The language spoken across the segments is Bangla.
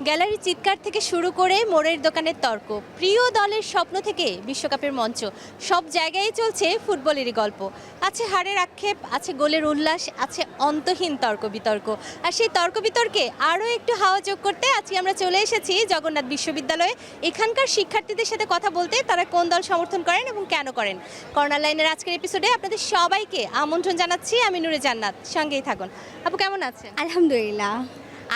গ্যালারি চিৎকার থেকে শুরু করে মোড়ের দোকানের তর্ক, প্রিয় দলের স্বপ্ন থেকে বিশ্বকাপের মঞ্চ, সব জায়গায় চলছে ফুটবলেরই গল্প। আছে হারের আক্ষেপ, আছে গোলের উল্লাস, আছে অন্তহীন তর্ক বিতর্ক। আর সেই তর্ক বিতর্কে আরও একটু হাওয়া যোগ করতে আজকে আমরা চলে এসেছি জগন্নাথ বিশ্ববিদ্যালয়ে এখানকার শিক্ষার্থীদের সাথে কথা বলতে, তারা কোন দল সমর্থন করেন এবং কেন করেন। কর্নার লাইনের আজকের এপিসোডে আপনাদের সবাইকে আমন্ত্রণ জানাচ্ছি। আমি নূরে জান্নাত, সঙ্গেই থাকুন। আপু কেমন আছেন? আলহামদুলিল্লাহ।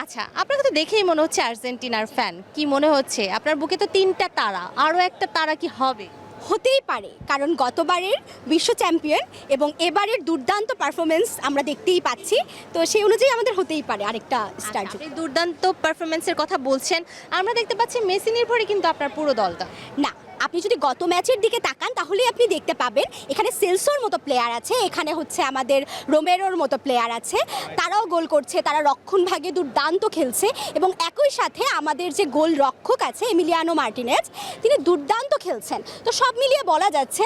আচ্ছা, আপনাকে তো দেখেই মনে হচ্ছে আর্জেন্টিনার ফ্যান। কি মনে হচ্ছে? আপনার বুকে তো 3টা তারা, আরও একটা তারা কি হবে? হতেই পারে, কারণ গতবারের বিশ্ব চ্যাম্পিয়ন এবং এবারের দুর্দান্ত পারফরমেন্স আমরা দেখতেই পাচ্ছি, তো সেই অনুযায়ী আমাদের হতেই পারে আরেকটা স্টার। আপনি দুর্দান্ত পারফরমেন্সের কথা বলছেন, আমরা দেখতে পাচ্ছি মেসি নির্ভরই কিন্তু আপনার পুরো দলটা। না, আপনি যদি গত ম্যাচের দিকে তাকান তাহলেই আপনি দেখতে পাবেন এখানে সেলসোর মতো প্লেয়ার আছে, এখানে হচ্ছে আমাদের রোমেরোর মতো প্লেয়ার আছে, তারাও গোল করছে, তারা রক্ষণভাগে দুর্দান্ত খেলছে এবং একই সাথে আমাদের যে গোল রক্ষক আছে এমিলিয়ানো মার্টিনেজ, তিনি দুর্দান্ত খেলছেন। তো সব মিলিয়ে বলা যাচ্ছে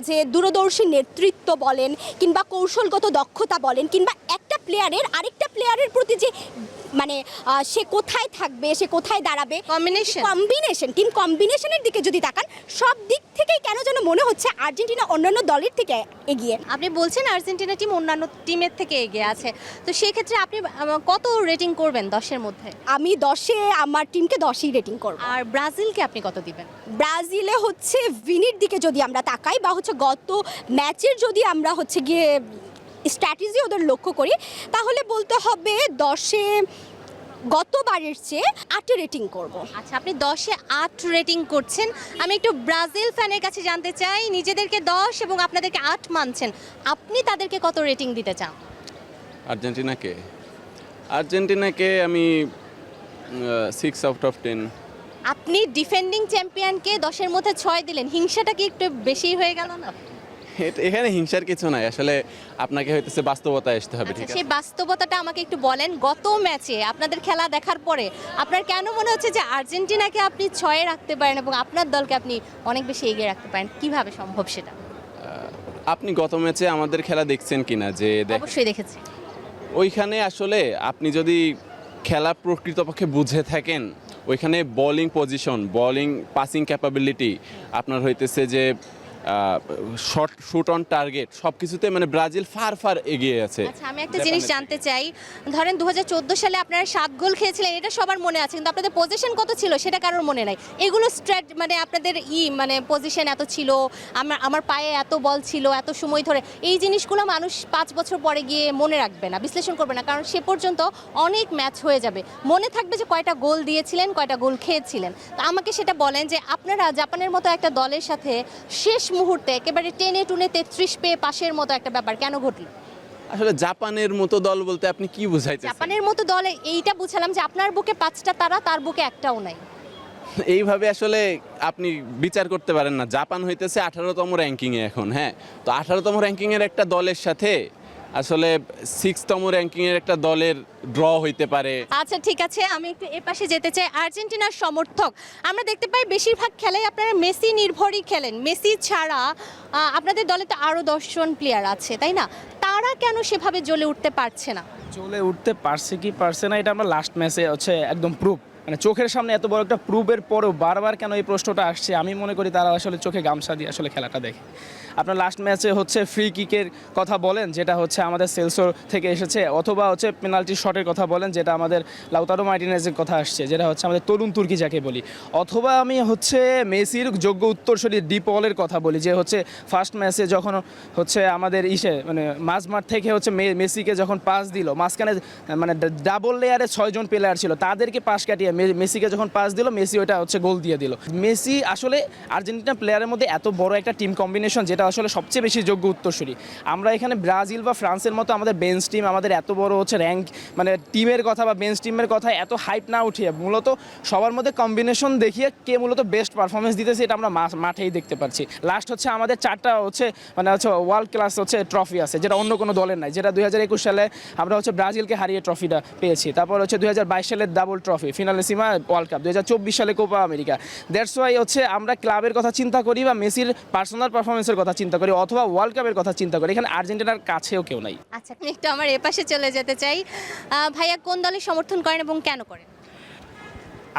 যে দূরদর্শী নেতৃত্ব বলেন কিংবা কৌশলগত দক্ষতা বলেন কিংবা একটা প্লেয়ারের আরেকটা প্লেয়ারের প্রতি যে মানে সে কোথায় থাকবে, সে কোথায় দাঁড়াবে, টিম কম্বিনেশনের দিকে যদি তাকান, সব দিক থেকেই কেন যেন মনে হচ্ছে আর্জেন্টিনা অন্যান্য দলের থেকে এগিয়ে। আপনি বলছেন আর্জেন্টিনা টিম অন্যান্য টিমের থেকে এগিয়ে আছে, তো সেই ক্ষেত্রে আপনি কত রেটিং করবেন 10-এর মধ্যে? আমি 10-এ আমার টিমকে 10ই রেটিং করব। আর ব্রাজিলকে আপনি কত দিবেন? ব্রাজিলে হচ্ছে ভিনির দিকে যদি আমরা তাকাই বা হচ্ছে গত ম্যাচের যদি আমরা হচ্ছে গিয়ে স্ট্র্যাটেজি ওদের লক্ষ্য করি, তাহলে বলতে হবে 10-এ গতবারের চেয়ে 8 রেটিং করব। আচ্ছা, আপনি 10-এ 8 রেটিং করছেন। আমি একটু ব্রাজিল ফ্যানের কাছে জানতে চাই, নিজেদেরকে 10 এবং আপনাদেরকে 8 মানছেন, আপনি তাদেরকে কত রেটিং দিতে চান? আর্জেন্টিনাকে আমি 6 আউট অফ 10। আপনি ডিফেন্ডিং চ্যাম্পিয়নকে 10-এর মধ্যে 6 দিলেন, হিংসাটা কি একটু বেশি হয়ে গেল না? এখানে হিংসার কিছু নাই, আসলে আপনাকে হইতেছে বাস্তবতায় আসতে হবে। ঠিক আছে, সেই বাস্তবতাটা আমাকে একটু বলেন। গত ম্যাচে আপনাদের খেলা দেখার পরে আপনার কেন মনে হচ্ছে যে আর্জেন্টিনাকে আপনি 6-এ রাখতে পারেন এবং আপনার দলকে আপনি অনেক বেশি এগিয়ে রাখতে পারেন? কিভাবে সম্ভব সেটা? আপনি গত ম্যাচে আমাদের খেলা দেখছেন কিনা? যে অবশ্যই দেখেছি। ওইখানে আসলে আপনি যদি খেলা প্রকৃতপক্ষে বুঝে থাকেন, ওইখানে bowling position, bowling passing capability, আপনার হইতেছে যে শুট অন টার্গেট, সব কিছুতে মানে ব্রাজিল ফার এগিয়ে আছে। আচ্ছা, আমি একটা জিনিস জানতে চাই, ধরেন 2014 সালে আপনারা 7 গোল খেয়েছিলেন, এটা সবার মনে আছে, কিন্তু আপনাদের পজিশন কত ছিল সেটা কারোর মনে নাই। এগুলো মানে আপনাদের মানে পজিশন এত ছিল, আমার পায়ে এত বল ছিল এত সময় ধরে, এই জিনিসগুলো মানুষ 5 বছর পরে গিয়ে মনে রাখবে না, বিশ্লেষণ করবে না, কারণ সে পর্যন্ত অনেক ম্যাচ হয়ে যাবে। মনে থাকবে যে কয়টা গোল দিয়েছিলেন, কয়টা গোল খেয়েছিলেন। তো আমাকে সেটা বলেন যে আপনারা জাপানের মতো একটা দলের সাথে শেষ মুহূর্তে একেবারে টেনে টুনে 33 পেয়ে পাশের মতো একটা ব্যাপার কেন ঘটলো? আসলে জাপানের মতো দল বলতে আপনি কি বুঝাইতেছেন? জাপানের মতো দলে এইটা বুঝালাম যে আপনার বুকে 5টা তারা, তার বুকে একটাও নাই। এইভাবে আসলে আপনি বিচার করতে পারেন না। জাপান হইতেছে 18তম র্যাঙ্কিংয়ে এখন। হ্যাঁ, তো 18তম র্যাঙ্কিংয়ের একটা দলের সাথে আসলে 6তম র্যাঙ্কিংয়ের একটা দলের ড্র হইতে পারে। আচ্ছা ঠিক আছে, আমি একটু এ পাশে যেতে চাই। আর্জেন্টিনার সমর্থক আমরা দেখতে পাই বেশিরভাগ খেলায় আপনারা মেসি নির্ভরই খেলেন। মেসি ছাড়া আপনাদের দলে তো আরও 10 জন প্লেয়ার আছে, তাই না? তারা কেন সেভাবে জ্বলে উঠতে পারছে না? চলে উঠতে পারছে কি পারছে না, এটা আমরা লাস্ট ম্যাচে হচ্ছে একদম প্রুফ, মানে চোখের সামনে এত বড় একটা প্রুফের পরেও বারবার কেন এই প্রশ্নটা আসছে, আমি মনে করি তারা আসলে চোখে গামছা দিয়ে আসলে খেলাটা দেখে। আপনার লাস্ট ম্যাচে হচ্ছে ফ্রি কিকের কথা বলেন, যেটা হচ্ছে আমাদের সেলসোর থেকে এসেছে, অথবা হচ্ছে পেনাল্টি শটের কথা বলেন, যেটা আমাদের লাউতারো মার্টিনেজের কথা আসছে, যেটা হচ্ছে আমাদের তরুণ তুর্কি যাকে বলি, অথবা আমি হচ্ছে মেসির যোগ্য উত্তরসূরি ডি পলের কথা বলি, যে হচ্ছে ফার্স্ট ম্যাচে যখন হচ্ছে আমাদের মানে মাঝমাঠ থেকে হচ্ছে মেসিকে যখন পাস দিল, মাঝখানে মানে ডাবল লেয়ারে 6 জন প্লেয়ার ছিল, তাদেরকে পাস কাটিয়ে মেসিকে যখন পাস দিল, মেসি ওটা হচ্ছে গোল দিয়ে দিল। মেসি আসলে আর্জেন্টিনা প্লেয়ারের মধ্যে এত বড় একটা টিম কম্বিনেশন, যেটা আসলে সবচেয়ে বেশি যোগ্য উত্তরসূরি। আমরা এখানে ব্রাজিল বা ফ্রান্সের মতো আমাদের বেঞ্চ টিম, আমাদের এত বড় হচ্ছে র্যাঙ্ক মানে টিমের কথা বা বেঞ্চ টিমের কথা এত হাইপ না উঠিয়ে মূলত সবার মধ্যে কম্বিনেশন দেখিয়ে কে মূলত বেস্ট পারফরমেন্স দিতেছে, এটা আমরা মাঠেই দেখতে পাচ্ছি। লাস্ট হচ্ছে আমাদের 4টা হচ্ছে মানে হচ্ছে ওয়ার্ল্ড ক্লাস হচ্ছে ট্রফি আছে, যেটা অন্য কোনো দলের নাই, যেটা 2021 সালে আমরা হচ্ছে ব্রাজিলকে হারিয়ে ট্রফিটা পেয়েছি। তারপর হচ্ছে 2022 সালের ডাবল ট্রফি ফিনালেসিমা ওয়ার্ল্ড কাপ, 2024 সালে কোপা আমেরিকা। দ্যাটস ওয়াই হচ্ছে আমরা ক্লাবের কথা চিন্তা করি বা মেসির পার্সোনাল পারফরমেন্সের কথা চিন্তা করি অথবা ওয়ার্ল্ড কাপের কথা চিন্তা করি, এখানে আর্জেন্টিনার কাছেও কেউ নাই। আচ্ছা, আমি একটু আমার এপাশে চলে যেতে চাই। ভাইয়া কোন দলের সমর্থন করেন এবং কেন করেন?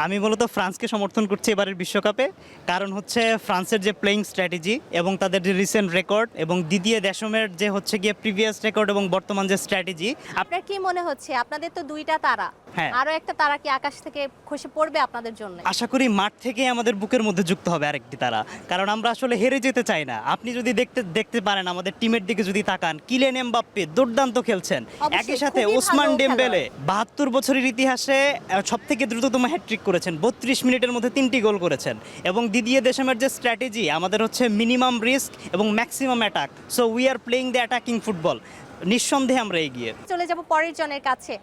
আমি মূলত ফ্রান্সকে সমর্থন করছি এবারের বিশ্বকাপে, কারণ হচ্ছে ফ্রান্সের যে প্লেইং স্ট্র্যাটেজি এবং তাদের যে রিসেন্ট রেকর্ড এবং দিদিয়ে দেশমের যে হচ্ছে গিয়ে প্রিভিয়াস রেকর্ড এবং বর্তমান যে স্ট্র্যাটেজি। আপনার কি মনে হচ্ছে আপনাদের তো দুইটা তারা, হ্যাঁ। আরো একটা তারা কি আকাশ থেকে খসে পড়বে আপনাদের জন্য? আশা করি মাঠ থেকে আমাদের বুকের মধ্যে যুক্ত হবে আরেকটি তারা, কারণ আমরা আসলে হেরে যেতে চাই না। আপনি যদি দেখতে পারেন আমাদের টিমের দিকে যদি তাকান, কিলিয়ান এমবাপ্পে দুর্দান্ত খেলছেন, অবশ্যই, একই সাথে খুবই ওসমান ভালো ডেম্বেলে 72 বছরের ইতিহাসে সবথেকে দ্রুততম হ্যাটট্রিক করেছেন, 32 মিনিটের মধ্যে 3টি গোল করেছেন। এবং দিদিয়ে দেশমের যে স্ট্র্যাটেজি, আমাদের হচ্ছে মিনিমাম রিস্ক এবং maximum attack, so we are playing the attacking football. নিঃসন্দেহে আমরা এগিয়ে। চলে যাব পরের জনের কাছে।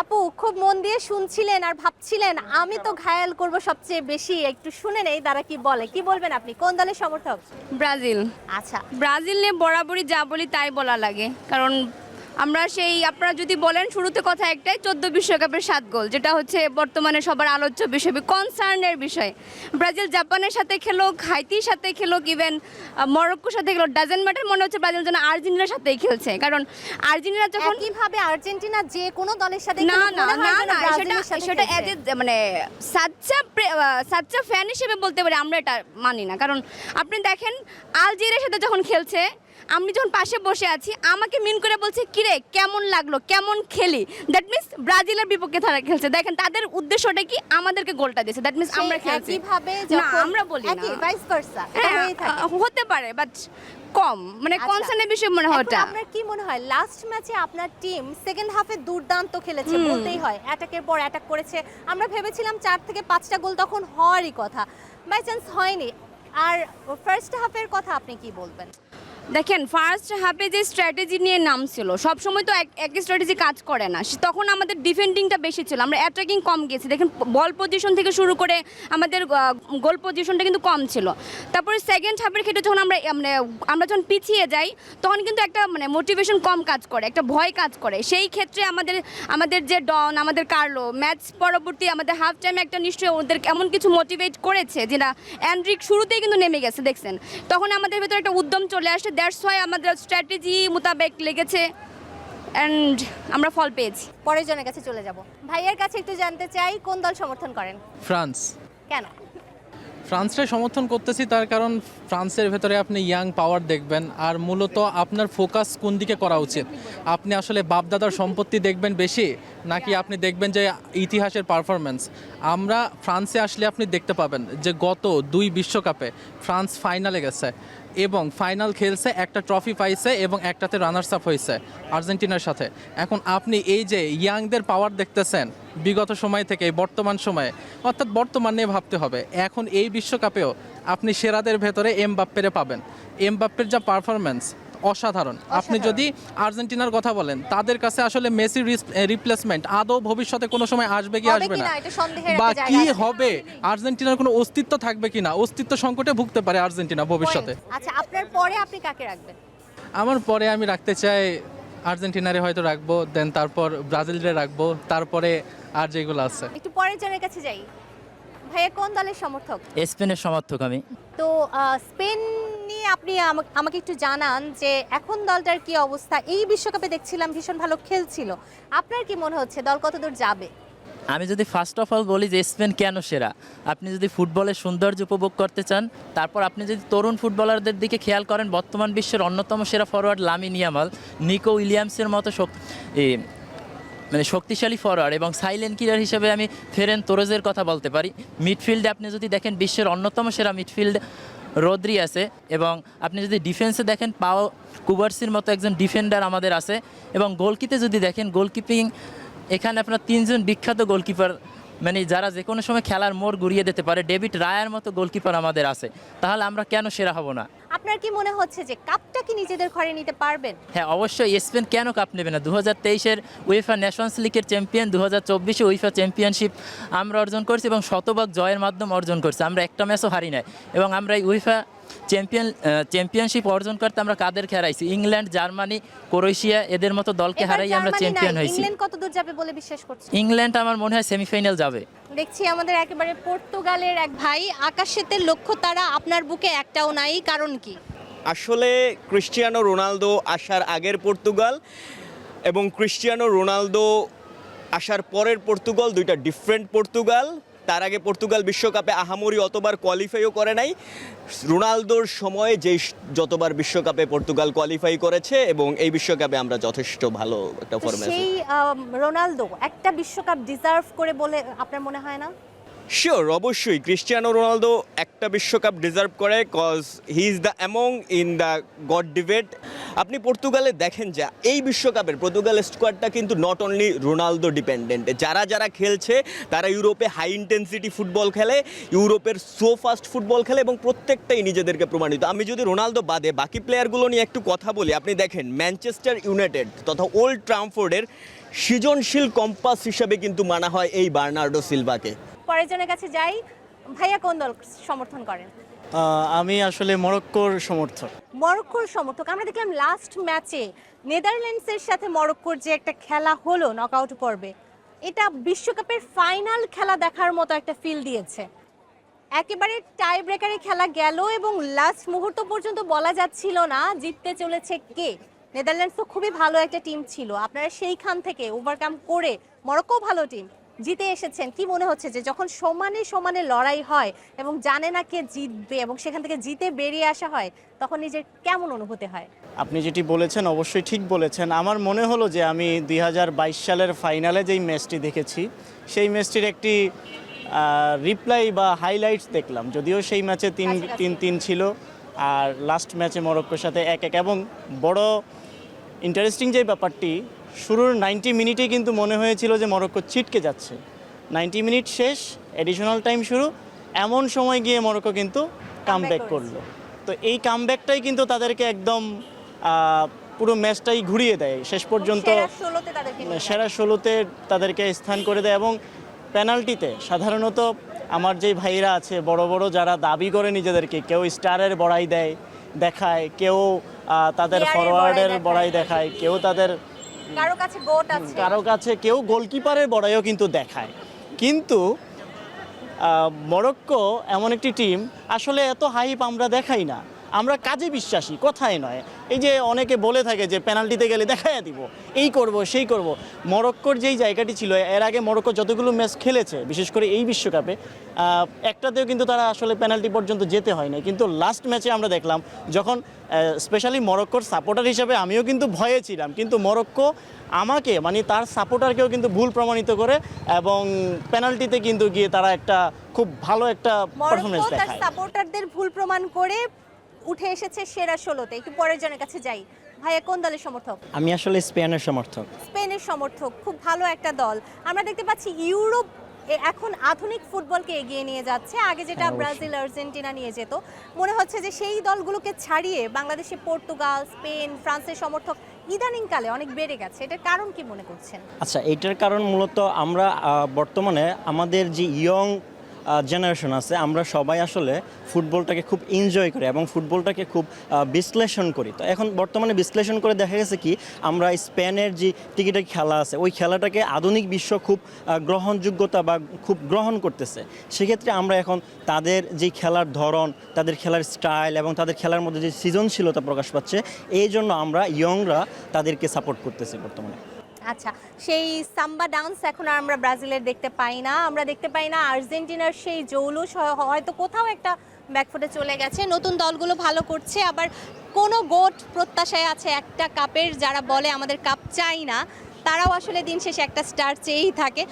আপু খুব মন দিয়ে শুনছিলেন আর ভাবছিলেন আমি তো ঘায়াল করব সবচেয়ে বেশি, একটু শুনে নেই তারা কি বলে। কি বলবেন আপনি, কোন দলের সমর্থক? ব্রাজিল। আচ্ছা, ব্রাজিল নিয়ে বরাবরই যা বলি তাই বলা লাগে, কারণ আমরা সেই আপনারা যদি বলেন শুরুতে কথা একটাই, 14 বিশ্বকাপের 7 গোল, যেটা হচ্ছে বর্তমানে সবার আলোচ্য বিষয়, কনসার্নের বিষয়। ব্রাজিল জাপানের সাথে খেলুক, হাইতির সাথে খেলুক, ইভেন মরক্কোর সাথে খেলুক, ডাজেন্ট ম্যাটার। মনে হচ্ছে ব্রাজিল যেন আর্জেন্টিনার সাথেই খেলছে, কারণ আর্জেন্টিনা যখন একইভাবে আর্জেন্টিনা যে কোনো দলের সাথে না খেলুক, না মনে হয় না যেন না ব্রাজিলের সাথে সেটা খেলছে। মানে সাচ্চা ফ্যান হিসেবে বলতে পারি, আমরা এটা মানি না। কারণ আপনি দেখেন আলজেরিয়ার সাথে যখন খেলছে, আমি যখন পাশে বসে আছি, আমাকে মিন করে বলছে কিরে কেমন লাগলো, কেমন খেলি। দ্যাট মিন্স ব্রাজিলের বিপক্ষে তারা খেলছে, দেখেন তাদের উদ্দেশ্যটা কি, আমাদেরকে গোলটা দিয়েছে, দ্যাট মিন্স আমরা খেলছি। একইভাবে না যখন আমরা বলি না, একই ভাইস ভার্সা হ্যাঁ, হতে পারে বাট কম, মানে আচ্ছা। কনসার্নের বিষয় মনে হয় এখন ওটা। আপনার কি মনে হয় লাস্ট ম্যাচে আপনার টিম সেকেন্ড হাফে দুর্দান্ত খেলেছে বলতেই হয়, অ্যাটাকের পর অ্যাটাক করেছে। আমরা ভেবেছিলাম 4 থেকে 5টা গোল তখন হওয়ারই কথা, বাই চান্স হয়নি। আর ফার্স্ট হাফের কথা আপনি কি বলবেন? দেখেন ফার্স্ট হাফে যে স্ট্র্যাটেজি নিয়ে নাম ছিল, সবসময় তো একই স্ট্র্যাটেজি কাজ করে না। তখন আমাদের ডিফেন্ডিংটা বেশি ছিল, আমরা অ্যাটাকিং কম গেছি। দেখেন বল পজিশন থেকে শুরু করে আমাদের গোল পজিশনটা কিন্তু কম ছিল। তারপরে সেকেন্ড হাফের ক্ষেত্রে যখন আমরা যখন পিছিয়ে যাই, তখন কিন্তু একটা মোটিভেশন কম কাজ করে, একটা ভয় কাজ করে। সেই ক্ষেত্রে আমাদের যে ডন, আমাদের কার্লো, ম্যাচ পরবর্তী আমাদের হাফ টাইমে একটা নিশ্চয়ই ওদের এমন কিছু মোটিভেট করেছে যেটা অ্যান্ড্রিক শুরুতেই কিন্তু নেমে গেছে, দেখছেন। তখন আমাদের ভেতরে একটা উদ্যম চলে আসে, দ্যাটস ওয়াই আমাদের স্ট্র্যাটেজি মোতাবেক লেগেছে অ্যান্ড আমরা ফল পেয়েছি। পরের জনের কাছে চলে যাব। ভাইয়ের কাছে একটু জানতে চাই কোন দল সমর্থন করেন? ফ্রান্স। কেন? ফ্রান্সকে সমর্থন করতেছি তার কারণ ফ্রান্সের ভেতরে আপনি ইয়াং পাওয়ার দেখবেন, আর মূলত আপনার ফোকাস কোন দিকে করা উচিত। আপনি আসলে বাপদাদার সম্পত্তি দেখবেন বেশি, নাকি আপনি দেখবেন যে ইতিহাসের পারফরমেন্স। আমরা ফ্রান্সে আসলে আপনি দেখতে পাবেন যে গত 2 বিশ্বকাপে ফ্রান্স ফাইনালে গেছে এবং ফাইনাল খেলছে, একটা ট্রফি পাইছে এবং একটাতে রানার্স আপ হয়েছে আর্জেন্টিনার সাথে। এখন আপনি এই যে ইয়াংদের পাওয়ার দেখতেছেন বিগত সময় থেকে বর্তমান সময়ে, অর্থাৎ বর্তমান নিয়ে ভাবতে হবে। এখন এই বিশ্বকাপেও আপনি সেরাদের ভেতরে এমবাপ্পেরে পাবেন। এমবাপ্পের যা পারফরমেন্স অসাধারণ। আপনি যদি আর্জেন্টিনার কথা বলেন, তাদের কাছে আসলে মেসি রিপ্লেসমেন্ট আদৌ ভবিষ্যতে কোনো সময় আসবে কি আসবে না, বা কি হবে, আর্জেন্টিনার কোনো অস্তিত্ব থাকবে কিনা, অস্তিত্ব সংকটে ভুগতে পারে আর্জেন্টিনা ভবিষ্যতে। আচ্ছা, আপনার পরে আপনি কাকে রাখবেন? আমার পরে আমি রাখতে চাই আর্জেন্টিনারে হয়তো রাখবো, দেন তারপর ব্রাজিলরে রাখবো, তারপরে আর যেগুলো আছে। একটু পরের জনের কাছে যাই। ভাইয়া কোন দলের সমর্থক? স্পেনের সমর্থক আমি। তো স্পেন নিয়ে আপনি আমাকে একটু জানান যে এখন দলটার কি অবস্থা? এই বিশ্বকাপে দেখছিলাম ভীষণ ভালো খেলছিল, আপনার কি মনে হচ্ছে দল কতদূর যাবে? আমি যদি ফার্স্ট অফ অল বলি যে স্পেন কেন সেরা, আপনি যদি ফুটবলের সৌন্দর্য উপভোগ করতে চান, তারপর আপনি যদি তরুণ ফুটবলারদের দিকে খেয়াল করেন, বর্তমান বিশ্বের অন্যতম সেরা ফরওয়ার্ড লামিন ইয়ামাল, নিকো উইলিয়ামসের মতো শক্তিশালী ফরওয়ার্ড এবং সাইলেন্ট কিলার হিসেবে আমি ফেরেন তোরেজের কথা বলতে পারি। মিডফিল্ডে আপনি যদি দেখেন বিশ্বের অন্যতম সেরা মিডফিল্ড রদ্রি আছে, এবং আপনি যদি ডিফেন্সে দেখেন পাও কুবার্সির মতো একজন ডিফেন্ডার আমাদের আছে, এবং গোলকিতে যদি দেখেন গোলকিপিং এখানে আপনার 3 জন বিখ্যাত গোলকিপার, যারা যে কোনো সময় খেলার মোড় ঘুরিয়ে দিতে পারে, ডেভিড রায়ার মতো গোলকিপার আমাদের আছে। তাহলে আমরা কেন সেরা হব না? আপনার কি মনে হচ্ছে যে কাপটা কি নিজেদের ঘরে নিতে পারবেন? হ্যাঁ, অবশ্যই। স্পেন কেন কাপ নেবে না? 2023-এর উয়েফা নেশনস লিগের চ্যাম্পিয়ন, 2024-এ উয়েফা চ্যাম্পিয়নশিপ আমরা অর্জন করছি এবং শতভাগ জয়ের মাধ্যমে অর্জন করছি। আমরা একটা ম্যাচও হারি নাই, এবং আমরা এই উয়েফা চ্যাম্পিয়নশিপ অর্জন করতে আমরা কাদেরকে হারাইছি? ইংল্যান্ড, জার্মানি, ক্রোয়েশিয়া, এদের মতো দলকে হারাই আমরা চ্যাম্পিয়ন হয়েছি। ইংল্যান্ড কতদূর যাবে বলে বিশ্বাস করছেন? ইংল্যান্ড আমার মনে হয় সেমিফাইনাল যাবে। দেখছি আমাদের একেবারে পর্তুগালের এক ভাই, আকাশেতে লক্ষ্য তারা, আপনার বুকে একটাও নাই, কারণ কি? আসলে ক্রিস্টিয়ানো রোনালদো আসার আগের পর্তুগাল এবং ক্রিস্টিয়ানো রোনালদো আসার পরের পর্তুগাল দুইটা ডিফারেন্ট পর্তুগাল। তার আগে পর্তুগাল বিশ্বকাপে আহামরি অতবার কোয়ালিফাইও করে নাই। রোনালদোর সময়ে যতবার বিশ্বকাপে পর্তুগাল কোয়ালিফাই করেছে এবং এই বিশ্বকাপে আমরা যথেষ্ট ভালো একটা তো ফর্মে আছি। সেই রোনালদো একটা বিশ্বকাপ ডিজার্ভ করে বলে আপনার মনে হয় না? শিওর, অবশ্যই ক্রিস্টিয়ানো রোনালদো একটা বিশ্বকাপ ডিজার্ভ করে, cause he is the among in the GOAT debate. আপনি পর্তুগালে দেখেন যে এই বিশ্বকাপের পর্তুগাল স্কোয়াডটা কিন্তু নট অনলি রোনালদো ডিপেন্ডেন্ট। যারা যারা খেলছে তারা ইউরোপে হাই ইন্টেন্সিটি ফুটবল খেলে, ইউরোপের সো ফাস্ট ফুটবল খেলে এবং প্রত্যেকটাই নিজেদেরকে প্রমাণিত। আমি যদি রোনালদো বাদে বাকি প্লেয়ারগুলো নিয়ে একটু কথা বলি, আপনি দেখেন ম্যানচেস্টার ইউনাইটেড তথা ওল্ড ট্রামফোর্ডের সৃজনশীল কম্পাস হিসেবে কিন্তু মানা হয় এই বার্নার্ডো সিলভাকে। পরেরজনের কাছে যাই, ভাইয়া কোন দল সমর্থন করেন? আমি আসলে মরক্কোর সমর্থক। মরক্কোর সমর্থক। আমরা দেখলাম লাস্ট ম্যাচে নেদারল্যান্ডসের সাথে মরক্কোর যে একটা খেলা হলো নকআউট পর্বে, এটা বিশ্বকাপের ফাইনাল খেলা দেখার মতো একটা ফিল দিয়েছে। একেবারে টাই ব্রেকারে খেলা গেল এবং লাস্ট মুহূর্ত পর্যন্ত বলা যাচ্ছিল না জিততে চলেছে কে। নেদারল্যান্ডস তো খুবই ভালো একটা টিম ছিল, আপনারা সেইখান থেকে ওভারকাম করে মরক্কো ভালো টিম জিতে এসেছেন। কি মনে হচ্ছে যে যখন সমানে সমানে লড়াই হয় এবং জানে না কে জিতবে এবং সেখান থেকে জিতে বেরিয়ে আসা হয়, তখন নিজের কেমন অনুভূতি হয়? আপনি যেটি বলেছেন অবশ্যই ঠিক বলেছেন। আমার মনে হলো যে আমি 2022 সালের ফাইনালে যেই ম্যাচটি দেখেছি সেই ম্যাচটির একটি রিপ্লাই বা হাইলাইটস দেখলাম। যদিও সেই ম্যাচে 3-3 ছিল আর লাস্ট ম্যাচে মরক্কোর সাথে 1-1। এবং বড় ইন্টারেস্টিং যে ব্যাপারটি, শুরুর 90 মিনিটে কিন্তু মনে হয়েছিল যে মরক্কো ছিটকে যাচ্ছে। 90 মিনিট শেষ, এডিশনাল টাইম শুরু, এমন সময় গিয়ে মরক্কো কিন্তু কামব্যাক করলো। তো এই কামব্যাকটাই কিন্তু তাদেরকে একদম পুরো ম্যাচটাই ঘুরিয়ে দেয় শেষ পর্যন্ত। সেরা 16তে তাদেরকে স্থান করে দেয়। এবং পেনাল্টিতে সাধারণত আমার যেই ভাইরা আছে বড় বড় যারা দাবি করে নিজেদেরকে, কেউ স্টারের বড়াই দেখায়, কেউ তাদের ফরওয়ার্ডের বড়াই দেখায়, কেউ তাদের কারো কাছে কেউ গোলকিপারের বড়াইও কিন্তু দেখায়। কিন্তু মরক্কো এমন একটি টিম, আসলে এত হাইপ আমরা দেখাই না, আমরা কাজে বিশ্বাসী, কথায় নয়। এই যে অনেকে বলে থাকে যে পেনাল্টিতে গেলে দেখাইয়া দিব, এই করব সেই করব। মরক্কোর যেই জায়গাটি ছিল, এর আগে মরক্কো যতগুলো ম্যাচ খেলেছে বিশেষ করে এই বিশ্বকাপে, একটাতেও কিন্তু তারা আসলে পেনাল্টি পর্যন্ত যেতে হয় না। কিন্তু লাস্ট ম্যাচে আমরা দেখলাম, যখন স্পেশালি মরক্কোর সাপোর্টার হিসেবে আমিও কিন্তু ভয়ে ছিলাম, কিন্তু মরক্কো আমাকে মানে তার সাপোর্টারকেও কিন্তু ভুল প্রমাণিত করে এবং পেনাল্টিতে কিন্তু গিয়ে তারা একটা খুব ভালো একটা পারফরম্যান্স দেখায়। সাপোর্টারদের ভুল প্রমাণ করে উঠে এসেছে সেরা 16তে। একটু পরের জনের কাছে যাই, ভাইয়া কোন দলের সমর্থক? আমি আসলে স্পেনের সমর্থক। স্পেনের সমর্থক, খুব ভালো একটা দল। আমরা দেখতে পাচ্ছি ইউরোপ এখন আধুনিক ফুটবলকে এগিয়ে নিয়ে যাচ্ছে। আগে যেটা ব্রাজিল আর্জেন্টিনা নিয়ে যেত, মনে হচ্ছে যে সেই দলগুলোকে ছাড়িয়ে বাংলাদেশে পর্তুগাল, স্পেন, ফ্রান্সের সমর্থক ইদানিংকালে অনেক বেড়ে গেছে। এটার কারণ কি মনে করছেন? আচ্ছা, এইটার কারণ মূলত আমরা বর্তমানে আমাদের যে ইয়ং জেনারেশন আছে, আমরা সবাই আসলে ফুটবলটাকে খুব এনজয় করি এবং ফুটবলটাকে খুব বিশ্লেষণ করি। তো এখন বর্তমানে বিশ্লেষণ করে দেখা গেছে কি, আমরা স্পেনের যে টিকিটের খেলা আছে ওই খেলাটাকে আধুনিক বিশ্ব খুব গ্রহণযোগ্যতা বা খুব গ্রহণ করতেছে। সেক্ষেত্রে আমরা এখন তাদের যে খেলার ধরন, তাদের খেলার স্টাইল এবং তাদের খেলার মধ্যে যে সৃজনশীলতা প্রকাশ পাচ্ছে, এই জন্য আমরা ইয়ংরা তাদেরকে সাপোর্ট করতেছি বর্তমানে। আচ্ছা, সেই সাম্বা ডান্স এখন আর আমরা ব্রাজিলের দেখতে পাই না, আমরা দেখতে পাই না আর্জেন্টিনার সেই জৌলুস, হয়তো কোথাও একটা ব্যাকফুটে চলে গেছে। নতুন দলগুলো ভালো করছে, আবার কোনো গোট প্রত্যাশায় আছে একটা কাপের, যারা বলে আমাদের কাপ চাই না, তারাও আসলে দিন শেষে একটা স্টার চেয়েই থাকে।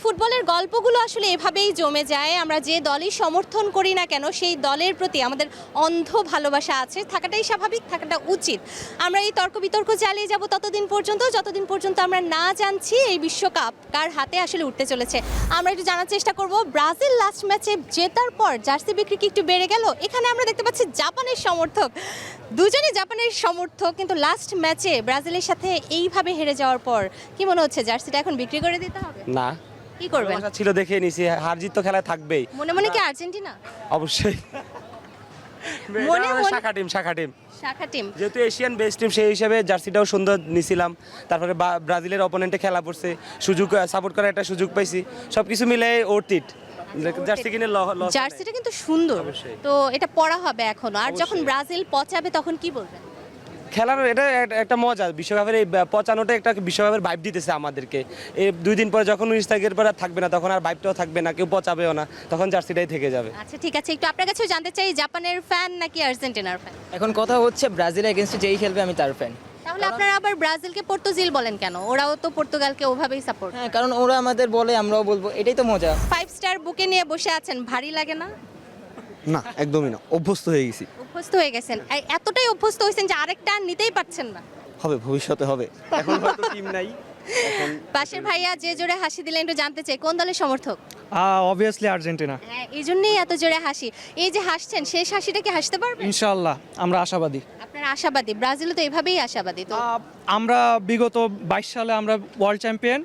ফুটবলের গল্পগুলো আসলে এভাবেই জমে যায়। আমরা যে দলই সমর্থন করি না কেন, সেই দলের প্রতি আমাদের অন্ধ ভালোবাসা আছে, থাকাটাই স্বাভাবিক, থাকাটা উচিত। আমরা এই তর্ক বিতর্ক চালিয়ে যাব ততদিন পর্যন্ত আমরা না জানছি এই বিশ্বকাপ কার হাতে আসলে উঠতে চলেছে। আমরা একটু জানার চেষ্টা করব, ব্রাজিল লাস্ট ম্যাচে জেতার পর জার্সি বিক্রি কি একটু বেড়ে গেল? এখানে আমরা দেখতে পাচ্ছি জাপানের সমর্থক, দুজনই জাপানের সমর্থক, কিন্তু লাস্ট ম্যাচে ব্রাজিলের সাথে এইভাবে হেরে যাওয়ার পর কি মনে হচ্ছে জার্সিটা এখন বিক্রি করে দিতে হবে? না, কি করবেন? ছিল দেখে নিছি, হার জিত তো খেলায় থাকবেই। মনে মনে কি আর্জেন্টিনা? অবশ্যই মনে মনে শাখা টিম, টিম, যেহেতু এশিয়ান বেস্ট টিম সেই হিসাবে জার্সিটাও সুন্দর নিছিলাম। তারপরে ব্রাজিলের অপোনেন্টে খেলা পড়ছে, সুযোগ সাপোর্ট করার একটা সুযোগ পাইছি, সবকিছু মিলে ওর্থ জার্সি কিনে জার্সিটা কিন্তু সুন্দর, তো এটা পরা হবে এখনো। আর যখন ব্রাজিল পচাবে তখন কি বলবেন? খেলার এটা একটা মজা, বিশ্বকাপের এই পচানোটা একটা বিশ্বকাপের ভাইব দিতেছে আমাদেরকে। এই 2 দিন পরে যখন উইস্তাগের পরে থাকবে না, তখন আর ভাইবটাও থাকবে না, কেউ পচাবেও না, তখন জার্সিটাই থেকে যাবে। আচ্ছা ঠিক আছে, একটু আপনার কাছেও জানতে চাই, জাপানের ফ্যান নাকি আর্জেন্টিনার ফ্যান? এখন কথা হচ্ছে ব্রাজিলের এগেনস্টে যেই খেলবে আমি তার ফ্যান। তাহলে আপনারা আবার ব্রাজিলকে পর্তুজিল বলেন কেন? ওরাও তো পর্তুগালকে ওভাবেই সাপোর্ট। হ্যাঁ, কারণ ওরা আমাদের বলে, আমরাও বলবো, এটাই তো মজা। 5 স্টার বুকে নিয়ে বসে আছেন, ভারী লাগে না? না, একদমই না, অভ্যস্ত হয়ে গেছি। অভ্যস্ত হয়ে গেছেন, এতটাই অভ্যস্ত হয়েছেন যে আরেকটা আর নিতেই পারছেন না। হবে, ভবিষ্যতে হবে। এখন হয়তো টিম নাই। পাশের ভাইয়া যে জোরে হাসি দিলেন, একটু জানতে চাই কোন দলের সমর্থক? Obviously Argentina. হ্যাঁ, এই জন্যই এত জোরে হাসি। এই যে হাসছেন, শেষ হাসিটা কি হাসতে পারবেন? ইনশাআল্লাহ আমরা আশাবাদী। আপনারা আশাবাদী? ব্রাজিল তো এভাবেই আশাবাদী। তো আমরা বিগত 22 সালে আমরা ওয়ার্ল্ড চ্যাম্পিয়ন,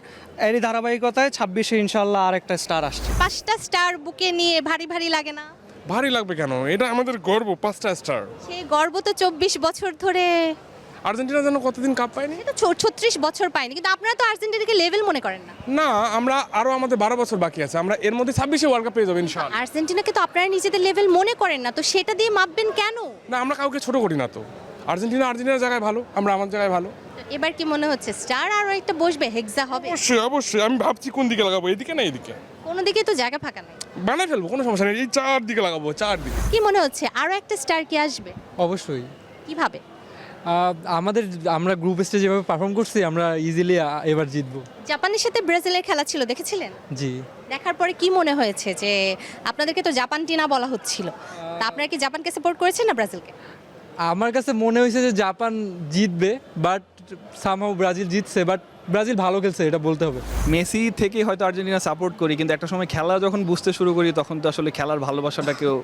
এরই ধারাবাহিকতায় 26-এ ইনশাআল্লাহ আরেকটা স্টার আসছে। 5টা স্টার বুকে নিয়ে ভারী ভারী লাগে না? ভারী লাগবে কেন? এটা আমাদের গর্ব, 5টা স্টার। সেই গর্ব তো 24 বছর ধরে। আর্জেন্টিনা যেন কতদিন কাপ পায়নি? এটা 36 বছর পায়নি, কিন্তু আপনারা তো আর্জেন্টিনাকে লেভেল মনে করেন না। না, আমরা আরো আমাদের 12 বছর বাকি আছে, আমরা এর মধ্যে 26-এ ওয়ার্ল্ড কাপ পেয়ে যাবো ইনশাআল্লাহ। আর্জেন্টিনাকে তো আপনারা নিজেদের লেভেল মনে করেন না, তো সেটা দিয়ে মাপবেন কেন? না, আমরা কাউকে ছোট করি না তো। আর্জেন্টিনার জায়গায় ভালো, আমরা আমার জায়গায় ভালো। তো এবার কি মনে হচ্ছে স্টার আরো একটা বসবে, হেক্সা হবে? অবশ্যই অবশ্যই, আমি ভাবছি কোন দিকে লাগাবো, এদিকে না এদিকে। কোনো দিকে তো জায়গা ফাঁকা নাই। বানাই ফেলবো, কোনো সমস্যা নেই, এই 4 দিকে লাগাবো, 4 দিকে। কি মনে হচ্ছে আরো একটা স্টার কি আসবে? অবশ্যই। কিভাবে? আমরা গ্রুপ স্টেজে যেভাবে পারফর্ম করছি, আমরা ইজিলি এবার জিতবো। জাপানের সাথে ব্রাজিলের খেলা ছিল, দেখেছিলেন? জি। দেখার পরে কি মনে হয়েছে? যে আপনাদেরকে তো জাপান টিনা বলা হচ্ছিল, তা আপনারা কি জাপানকে সাপোর্ট করেছেন না ব্রাজিলকে? আমার কাছে মনে হয়েছে যে জাপান জিতবে, বাট সামহাউ ব্রাজিল জিতছে, বাট ব্রাজিল ভালো খেলছে, এটা বলতে হবে। মেসি থেকে হয়তো আর্জেন্টিনা সাপোর্ট করি, কিন্তু একটা সময় খেলা যখন বুঝতে শুরু করি, তখন তো আসলে খেলার ভালোবাসাটাকেও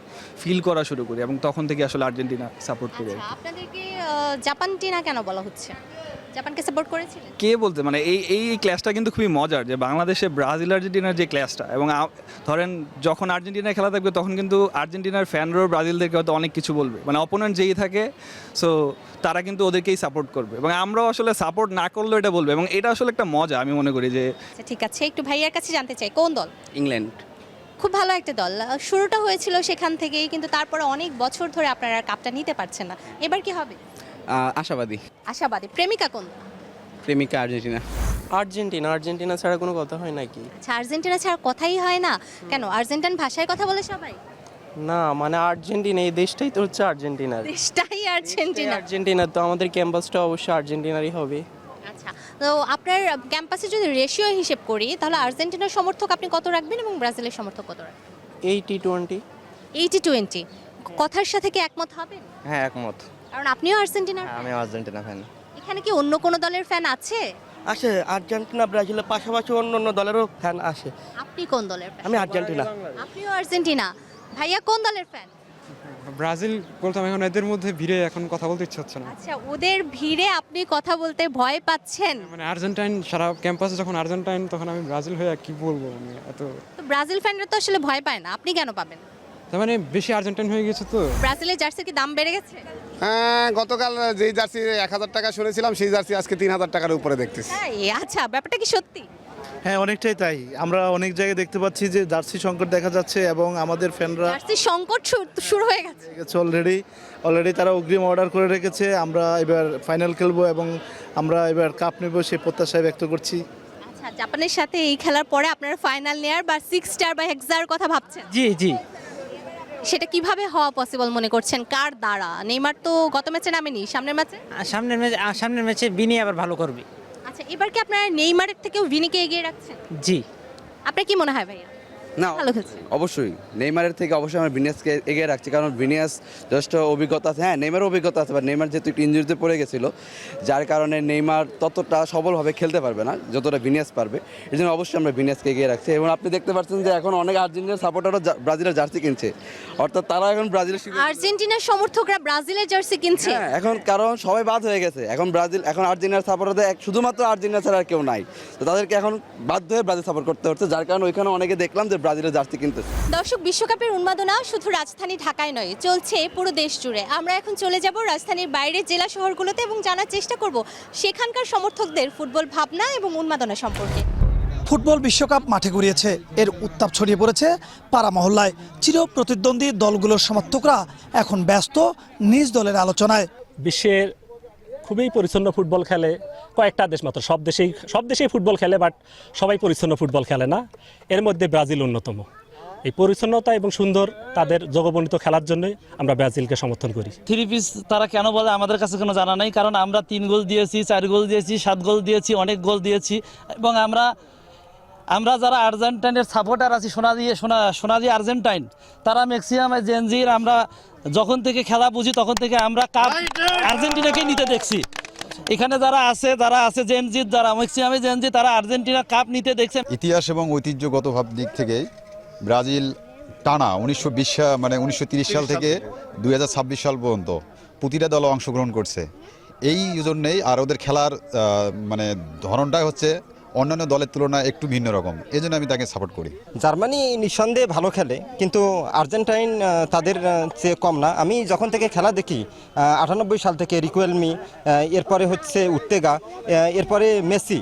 ফিল করা শুরু করি, এবং তখন থেকে আসলে আর্জেন্টিনা সাপোর্ট করি। আচ্ছা, আপনাদেরকে জাপান টিনা কেন বলা হচ্ছে? জাপানকে সাপোর্ট করেছিলেন? কে বলতে, মানে এই ক্লাসটা কিন্তু খুবই মজার, যে বাংলাদেশে ব্রাজিল আর্জেন্টিনার যে ক্লাসটা, এবং ধরেন যখন আর্জেন্টিনার খেলা থাকবে, তখন কিন্তু আর্জেন্টিনার ফ্যানরাও ব্রাজিলদেরকে হয়তো অনেক কিছু বলবে, মানে অপোনেন্ট যেই থাকে, সো তারা কিন্তু ওদেরকেই সাপোর্ট করবে, এবং আমরাও আসলে সাপোর্ট না করলেও এটা বলবে, এবং এটা আসলে একটা মজা আমি মনে করি। যে আচ্ছা ঠিক আছে, একটু ভাইয়ার কাছে জানতে চাই, কোন দল? ইংল্যান্ড। খুব ভালো একটা দল, শুরুটা হয়েছিল সেখান থেকেই, কিন্তু তারপরে অনেক বছর ধরে আপনারা কাপটা নিতে পারছেন না। এবার কি হবে? আশাবাদী। আশাবাদী। প্রেমিকা কোন দল? প্রেমিকা আর্জেন্টিনা। আর্জেন্টিনা ছাড়া কোনো কথা হয় নাকি? আচ্ছা, আর্জেন্টিনা ছাড়া কথাই হয় না কেন? আর্জেন্টাইন ভাষায় কথা বলে সবাই? না, মানে আর্জেন্টিনা, এই দেশটাই তো হচ্ছে আর্জেন্টিনার। দেশটাই আর্জেন্টিনা। আর্জেন্টিনা তো আমাদের ক্যাম্পাসটা অবশ্যই আর্জেন্টিনারই হবে। আচ্ছা, তো আপনার ক্যাম্পাসে যদি রেশিও হিসেব করি, তাহলে আর্জেন্টিনার সমর্থক আপনি কত রাখবেন এবং ব্রাজিলের সমর্থক কত রাখবেন? 80-20। 80-20। কথার সাথে কি একমত হবেন? হ্যাঁ, একমত। কারণ আপনিও আর্জেন্টিনার। আমি আর্জেন্টিনা ফ্যান। এখানে কি অন্য কোনো দলের ফ্যান আছে? আসে, আর্জেন্টিনা ব্রাজিলের পাশাপাশি অন্য দলেরও ফ্যান আসে। আপনি কোন দলের ফ্যান? আমি আর্জেন্টিনা। আপনিও আর্জেন্টিনা। ভাইয়া কোন দলের ফ্যান? ব্রাজিল বলতাম, এখন এদের মধ্যে ভিড়ে এখন কথা বলতে ইচ্ছে হচ্ছে না। আচ্ছা, ওদের ভিড়ে আপনি কথা বলতে ভয় পাচ্ছেন? মানে আর্জেন্টাইন সারা ক্যাম্পাসে যখন আর্জেন্টাইন, তখন আমি ব্রাজিল হয়ে কি বলবো, মানে এত, তো ব্রাজিল ফ্যানরা তো আসলে ভয় পায় না, আপনি কেন পাবেন? তার মানে বেশি আর্জেন্টাইন হয়ে গেছে তো। ব্রাজিলের জার্সির কি দাম বেড়ে গেছে? হ্যাঁ, গতকাল যেই জার্সি 1000 টাকা শুনেছিলাম, সেই জার্সি আজকে 3000 টাকার উপরে দেখতেছি। তাই? আচ্ছা, ব্যাপারটা কি সত্যি? হ্যাঁ, অনেকটাই তাই। আমরা অনেক জায়গায় দেখতে পাচ্ছি যে জার্সি সংকট দেখা যাচ্ছে, এবং আমাদের ফ্যানরা জার্সির সংকট শুরু হয়ে গেছে। অলরেডি তারা অগ্রিম অর্ডার করে রেখেছে। আমরা এবার ফাইনাল খেলবো এবং আমরা এবার কাপ নেব, সেই প্রত্যাশায় ব্যক্ত করছি। আচ্ছা, জাপানের সাথে এই খেলার পরে আপনারা ফাইনাল নেয়ার বা 6 স্টার বা হেক্সার কথা ভাবছেন? জি। সেটা কিভাবে হওয়া পসিবল মনে করছেন? কার দ্বারা? নেইমার তো গত ম্যাচে নামেনি, সামনের সামনের ম্যাচে বিনি আবার ভালো করবে। আচ্ছা, এবার কি আপনারা নেইমারের থেকেও ভিনিকে এগিয়ে রাখছেন? জি। আপনার কি মনে হয় ভাইয়া? না, ভালো খেলছে। অবশ্যই নেইমারের থেকে অবশ্যই আমরা ভিনিয়াসকে এগিয়ে রাখছি, কারণ ভিনিয়াস যথেষ্ট অভিজ্ঞতা আছে। হ্যাঁ, নেইমারের অভিজ্ঞতা আছে, বা নেইমার যেহেতু একটু ইনজুরিতে পড়ে গেছিলো, যার কারণে নেইমার ততটা সবলভাবে খেলতে পারবে না যতটা ভিনিয়াস পারবে। এই জন্য অবশ্যই আমরা ভিনিয়াসকে এগিয়ে রাখছি। এবং আপনি দেখতে পাচ্ছেন যে এখন অনেক আর্জেন্টিনার সাপোর্টারও ব্রাজিলের জার্সি কিনছে, অর্থাৎ তারা এখন আর্জেন্টিনার সমর্থকরা ব্রাজিলের জার্সি কিনছে। হ্যাঁ, এখন কারণ সবাই বাদ হয়ে গেছে, এখন এখন আর্জেন্টিনার সাপোর্টারদের শুধুমাত্র আর্জেন্টিনা ছাড়া আর কেউ নাই, তো তাদেরকে এখন বাধ্য হয়ে ব্রাজিল সাপোর্ট করতে হচ্ছে, যার কারণে ওইখানে অনেকে দেখলাম যে ব্রাজিলের জার্সি কিনতে। দর্শক, বিশ্বকাপের উন্মাদনা শুধু রাজধানী ঢাকায় নয়, চলছে পুরো দেশ জুড়ে। আমরা এখন চলে যাব রাজধানীর বাইরের জেলা শহরগুলোতে এবং জানার চেষ্টা করব সেখানকার সমর্থকদের ফুটবল ভাবনা এবং উন্মাদনা সম্পর্কে। ফুটবল বিশ্বকাপ মাঠে গড়িয়েছে, এর উত্তাপ ছড়িয়ে পড়েছে পাড়া মহল্লায়। চির প্রতিদ্বন্দ্বী দলগুলোর সমর্থকরা এখন ব্যস্ত নিজ দলের আলোচনায়। বিশ্বের খুবই পরিচ্ছন্ন ফুটবল খেলে, কয়েকটা দেশ মাত্র, সব দেশেই ফুটবল খেলে, বাট সবাই পরিচ্ছন্ন ফুটবল খেলে না। এর মধ্যে ব্রাজিল অন্যতম। এই পরিচ্ছন্নতা এবং সুন্দর তাদের জগবর্ণিত খেলার জন্যই আমরা ব্রাজিলকে সমর্থন করি। 3 পিস তারা কেন বলে আমাদের কাছে কোনো জানা নেই, কারণ আমরা 3 গোল দিয়েছি, 4 গোল দিয়েছি, 7 গোল দিয়েছি, অনেক গোল দিয়েছি। এবং আমরা যারা আর্জেন্টাইনের সাপোর্টার আছি, সোনালি আর্জেন্টাইন, তারা ম্যাক্সিমাম জেনজির, আমরা যখন থেকে খেলা বুঝি তখন থেকে আমরা কাপ আর্জেন্টিনাকে নিতে দেখছি। এখানে যারা আছে জেনজির, যারা ম্যাক্সিমামে জেনজি, তারা আর্জেন্টিনা কাপ নিতে দেখছে। ইতিহাস এবং ঐতিহ্যগত দিক থেকে ব্রাজিল টানা 1930 সাল থেকে 2026 সাল পর্যন্ত প্রতিটা দল অংশগ্রহণ করছে। এই জন্যেই আর ওদের খেলার ধরনটাই হচ্ছে অন্যান্য দলের তুলনায় একটু ভিন্ন রকম, এই জন্য আমি তাকে সাপোর্ট করি। জার্মানি নিঃসন্দেহে ভালো খেলে, কিন্তু আর্জেন্টাইন তাদের চেয়ে কম না। আমি যখন থেকে খেলা দেখি 98 সাল থেকে রিকুয়েলমি, এরপরে হচ্ছে উর্তেগা, এরপরে মেসি